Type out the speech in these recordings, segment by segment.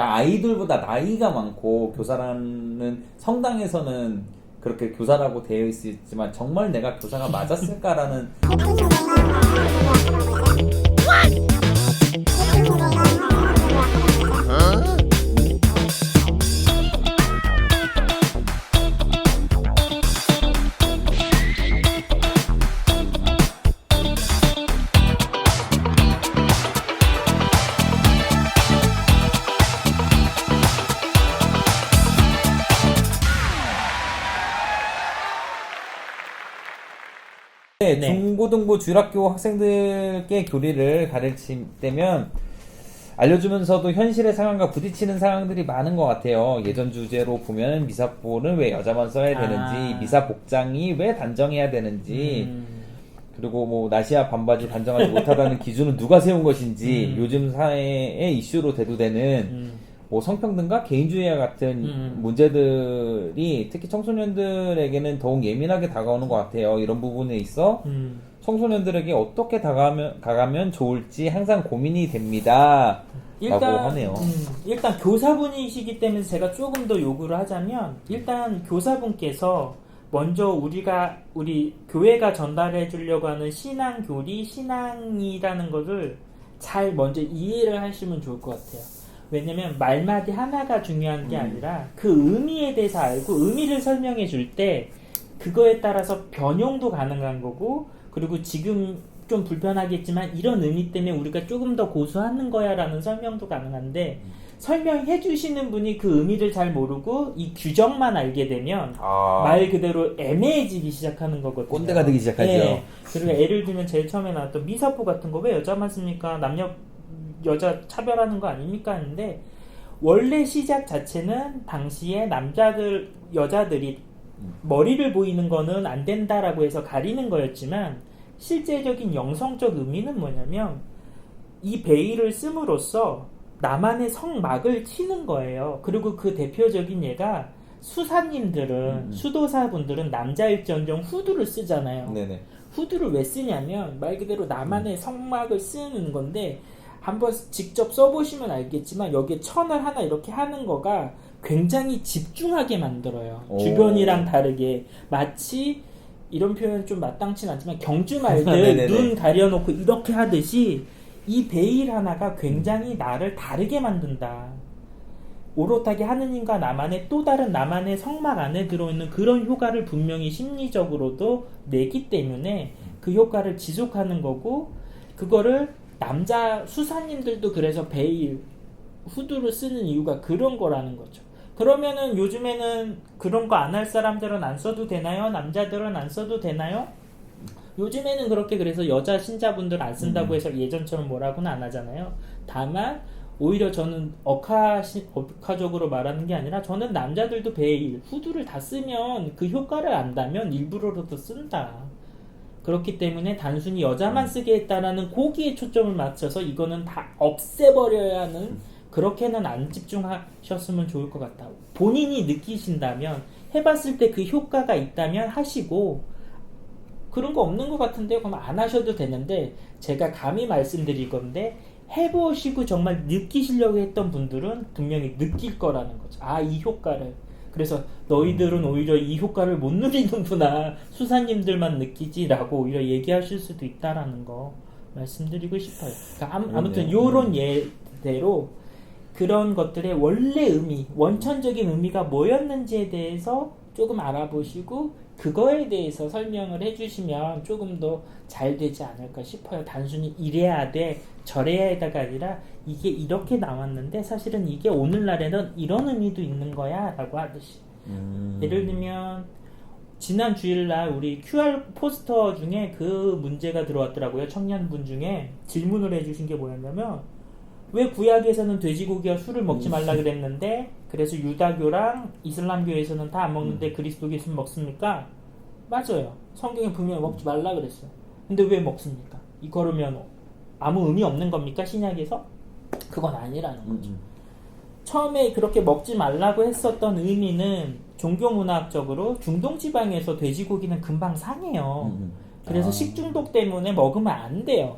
그러니까 아이들보다 나이가 많고 교사라는 성당에서는 그렇게 교사라고 되어 있지만 정말 내가 교사가 맞았을까라는 네. 중고등부 주일학교 학생들께 교리를 가르칠 때면 알려주면서도 현실의 상황과 부딪히는 상황들이 많은 것 같아요. 예전 주제로 보면 미사포는 왜 여자만 써야 되는지, 미사 복장이 왜 단정해야 되는지, 그리고 뭐 나시와 반바지 단정하지 못하다는 기준은 누가 세운 것인지, 요즘 사회의 이슈로 대두되는 뭐 성평등과 개인주의와 같은 문제들이 특히 청소년들에게는 더욱 예민하게 다가오는 것 같아요. 이런 부분에 있어 청소년들에게 어떻게 다가가면 좋을지 항상 고민이 됩니다. 라고 하네요. 일단 교사분이시기 때문에 제가 조금 더 요구를 하자면, 일단 교사분께서 먼저 우리 교회가 전달해 주려고 하는 신앙 교리, 신앙이라는 것을 잘 먼저 이해를 하시면 좋을 것 같아요. 왜냐면 말마디 하나가 중요한 게 아니라 그 의미에 대해서 알고 의미를 설명해 줄 때 그거에 따라서 변형도 가능한 거고, 그리고 지금 좀 불편하겠지만 이런 의미 때문에 우리가 조금 더 고수하는 거야 라는 설명도 가능한데, 설명해 주시는 분이 그 의미를 잘 모르고 이 규정만 알게 되면 말 그대로 애매해지기 시작하는 거거든요. 꼰대가 되기 시작하죠. 네. 그리고 예를 들면 제일 처음에 나왔던 미사포 같은 거 왜 여자만 씁니까? 여자 차별하는 거 아닙니까? 하는데, 원래 시작 자체는 당시에 여자들이 머리를 보이는 거는 안 된다라고 해서 가리는 거였지만, 실제적인 영성적 의미는 뭐냐면 이 베일을 씀으로써 나만의 성막을 치는 거예요. 그리고 그 대표적인 예가 수사님들은 수도사분들은 남자일지언정 후드를 쓰잖아요. 네네. 후드를 왜 쓰냐면 말 그대로 나만의 성막을 쓰는 건데, 한번 직접 써보시면 알겠지만 여기에 천을 하나 이렇게 하는 거가 굉장히 집중하게 만들어요. 주변이랑 다르게. 마치 이런 표현 좀 마땅치는 않지만 경주 말들 눈 가려놓고 이렇게 하듯이 이 베일 하나가 굉장히 나를 다르게 만든다. 오롯하게 하느님과 나만의 또 다른 나만의 성막 안에 들어있는 그런 효과를 분명히 심리적으로도 내기 때문에 그 효과를 지속하는 거고, 그거를 남자 수사님들도 그래서 베일, 후드를 쓰는 이유가 그런 거라는 거죠. 그러면은 요즘에는 그런 거 안 할 사람들은 안 써도 되나요? 남자들은 안 써도 되나요? 요즘에는 그렇게 그래서 여자 신자분들 안 쓴다고 해서 예전처럼 뭐라고는 안 하잖아요. 다만 오히려 저는 억하적으로 말하는 게 아니라, 저는 남자들도 베일, 후드를 다 쓰면 그 효과를 안다면 일부러라도 쓴다. 그렇기 때문에 단순히 여자만 쓰게 했다라는 거기에 초점을 맞춰서 이거는 다 없애버려야 하는, 그렇게는 안 집중하셨으면 좋을 것 같다. 본인이 느끼신다면, 해봤을 때 그 효과가 있다면 하시고, 그런 거 없는 것 같은데요? 그럼 안 하셔도 되는데, 제가 감히 말씀드릴 건데, 해보시고 정말 느끼시려고 했던 분들은 분명히 느낄 거라는 거죠. 이 효과를. 그래서 너희들은 오히려 이 효과를 못 누리는구나, 수사님들만 느끼지라고 오히려 얘기하실 수도 있다라는 거 말씀드리고 싶어요. 그러니까 아무튼 요런 예대로 그런 것들의 원래 의미, 원천적인 의미가 뭐였는지에 대해서 조금 알아보시고 그거에 대해서 설명을 해주시면 조금 더 잘 되지 않을까 싶어요. 단순히 이래야 돼, 저래야 해다가 아니라 이게 이렇게 나왔는데 사실은 이게 오늘날에는 이런 의미도 있는 거야 라고 하듯이. 예를 들면 지난 주일날 우리 QR 포스터 중에 그 문제가 들어왔더라고요. 청년분 중에 질문을 해주신 게 뭐였냐면, 왜 구약에서는 돼지고기와 술을 먹지 말라 그랬는데 그래서 유다교랑 이슬람교에서는 다 안 먹는데 그리스도교에서는 먹습니까? 맞아요. 성경에 분명히 먹지 말라 그랬어요. 근데 왜 먹습니까? 그러면 아무 의미 없는 겁니까? 신약에서? 그건 아니라는 거죠. 처음에 그렇게 먹지 말라고 했었던 의미는 종교문화학적으로 중동지방에서 돼지고기는 금방 상해요. 그래서 식중독 때문에 먹으면 안 돼요.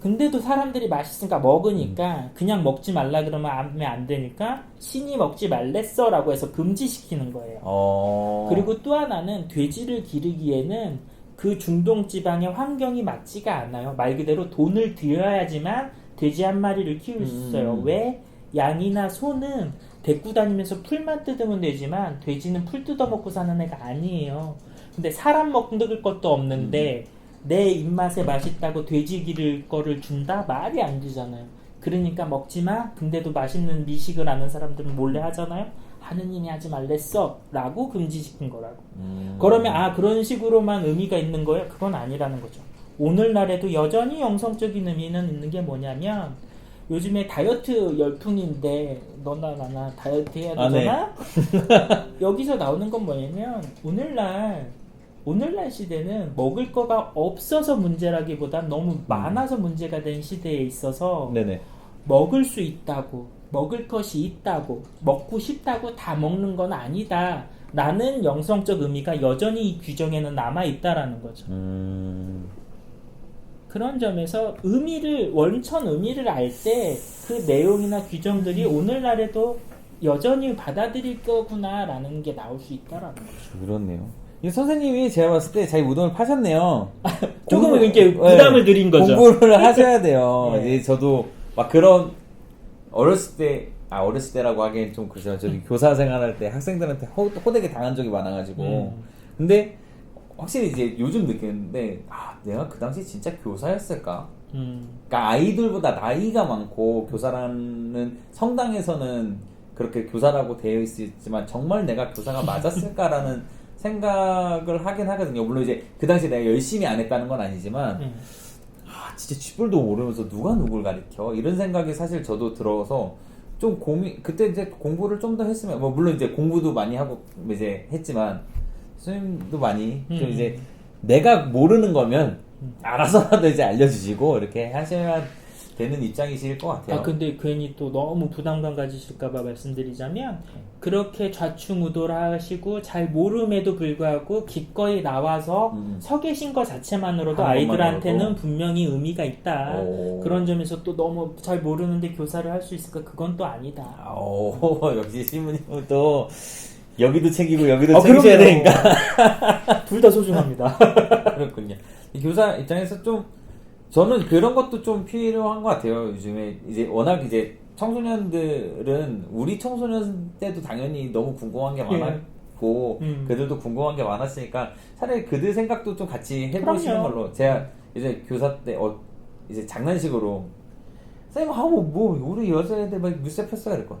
근데도 사람들이 맛있으니까 먹으니까 그냥 먹지 말라 그러면 안 되니까 신이 먹지 말랬어라고 해서 금지시키는 거예요. 그리고 또 하나는 돼지를 기르기에는 그 중동 지방의 환경이 맞지가 않아요. 말 그대로 돈을 들여야지만 돼지 한 마리를 키울 수 있어요. 왜? 양이나 소는 데리고 다니면서 풀만 뜯으면 되지만 돼지는 풀 뜯어먹고 사는 애가 아니에요. 근데 사람 먹을 것도 없는데 내 입맛에 맛있다고 돼지 기를 거를 준다? 말이 안 되잖아요. 그러니까 먹지마. 근데도 맛있는 미식을 아는 사람들은 몰래 하잖아요. 하느님이 하지 말랬어 라고 금지시킨 거라고. 그러면 그런 식으로만 의미가 있는 거예요? 그건 아니라는 거죠. 오늘날에도 여전히 영성적인 의미는 있는 게 뭐냐면 요즘에 다이어트 열풍인데 너나 나나 다이어트 해야 되잖아? 네. 여기서 나오는 건 뭐냐면 오늘날 시대는 먹을 거가 없어서 문제라기보단 너무 많아서 문제가 된 시대에 있어서 네네. 먹을 수 있다고, 먹을 것이 있다고, 먹고 싶다고 다 먹는 건 아니다 라는 영성적 의미가 여전히 이 규정에는 남아있다라는 거죠. 그런 점에서 원천 의미를 알 때 그 내용이나 규정들이 오늘날에도 여전히 받아들일 거구나라는 게 나올 수 있다라는 거죠. 그렇네요. 이 선생님이 제가 봤을 때 자기 무덤을 파셨네요. 조금은 이렇게 부담을 드린 거죠. 공부를 하셔야 돼요. 네. 이제 저도 막 그런 어렸을 때라고 하기엔 좀 그렇죠. 저도 교사 생활할 때 학생들한테 호되게 당한 적이 많아가지고. 근데 확실히 이제 요즘 느끼는데 내가 그 당시 진짜 교사였을까? 그러니까 아이들보다 나이가 많고 교사라는 성당에서는 그렇게 교사라고 되어 있지만 정말 내가 교사가 맞았을까라는 생각을 하긴 하거든요. 물론 이제 그 당시 내가 열심히 안 했다는 건 아니지만 진짜 쥐뿔도 모르면서 누가 누굴 가르쳐 이런 생각이 사실 저도 들어서 좀 그때 이제 공부를 좀 더 했으면 물론 이제 공부도 많이 하고 이제 했지만 선생님도 많이 좀 이제 내가 모르는 거면 알아서라도 이제 알려주시고 이렇게 하셔야 되는 입장이실 것 같아요. 근데 괜히 또 너무 부담감 가지실까봐 말씀드리자면 그렇게 좌충우돌 하시고 잘 모름에도 불구하고 기꺼이 나와서 서 계신 것 자체만으로도 아이들한테는 분명히 의미가 있다. 그런 점에서 또 너무 잘 모르는데 교사를 할 수 있을까? 그건 또 아니다. 역시 신부님은 또 여기도 챙기고 여기도 챙겨야 되니까 둘 다 소중합니다. 그렇군요. 교사 입장에서 좀 저는 그런 것도 좀 필요한 것 같아요. 요즘에 이제 워낙 이제 청소년들은 우리 청소년 때도 당연히 너무 궁금한 게 많았고 그들도 궁금한 게 많았으니까 차라리 그들 생각도 좀 같이 해보시는 그럼요. 걸로. 제가 이제 교사 때 이제 장난식으로 선생님 우리 여자애들 막 뉴스 폈어 이랬고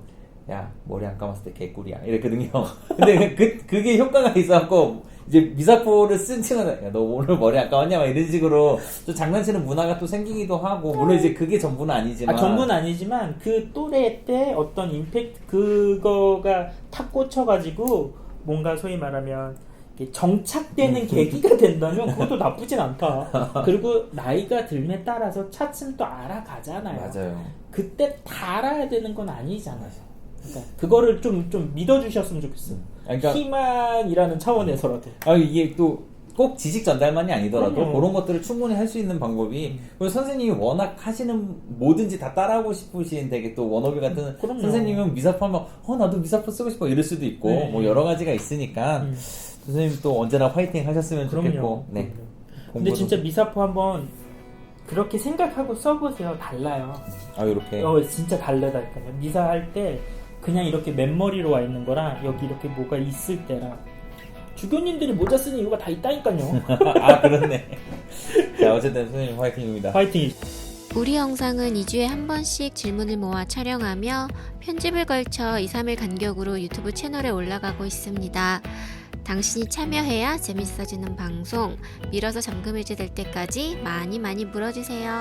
야 머리 안 감았을 때 개꿀이야 이랬거든요. 근데 그게 효과가 있어갖고 이제 미사포를 쓴 친구는 야 너 오늘 머리 안 감았냐 막 이런 식으로 또 장난치는 문화가 또 생기기도 하고 물론 이제 그게 전부는 아니지만 전부는 아니지만 그 또래 때 어떤 임팩트 그거가 탁 꽂혀가지고 뭔가 소위 말하면 정착되는 계기가 된다면 그것도 나쁘진 않다. 그리고 나이가 들에 따라서 차츰 또 알아가잖아요. 맞아요. 그때 다 알아야 되는 건 아니잖아요. 그러니까 그거를 좀 믿어주셨으면 좋겠어요. 그러니까 희망이라는 차원에서라도. 이게 또 꼭 지식 전달만이 아니더라도 그럼요. 그런 것들을 충분히 할 수 있는 방법이 그리고 선생님이 워낙 하시는 뭐든지 다 따라하고 싶으신 되게 또 워너비 같은 그럼요. 선생님은 미사포 하면 나도 미사포 쓰고 싶어 이럴 수도 있고 뭐 여러 가지가 있으니까 선생님 또 언제나 화이팅 하셨으면 좋겠고 네. 근데 진짜 미사포 한번 그렇게 생각하고 써보세요. 달라요. 이렇게 진짜 다르다니까요. 미사할 때 그냥 이렇게 맨머리로 와 있는 거랑 여기 이렇게 뭐가 있을 때랑 주교님들이 모자 쓰는 이유가 다 있다니까요. 그렇네. 자 어쨌든 선생님 화이팅입니다. 화이팅. 우리 영상은 2주에 한 번씩 질문을 모아 촬영하며 편집을 걸쳐 2-3일 간격으로 유튜브 채널에 올라가고 있습니다. 당신이 참여해야 재밌어지는 방송, 밀어서 잠금 해제될 때까지 많이 물어주세요.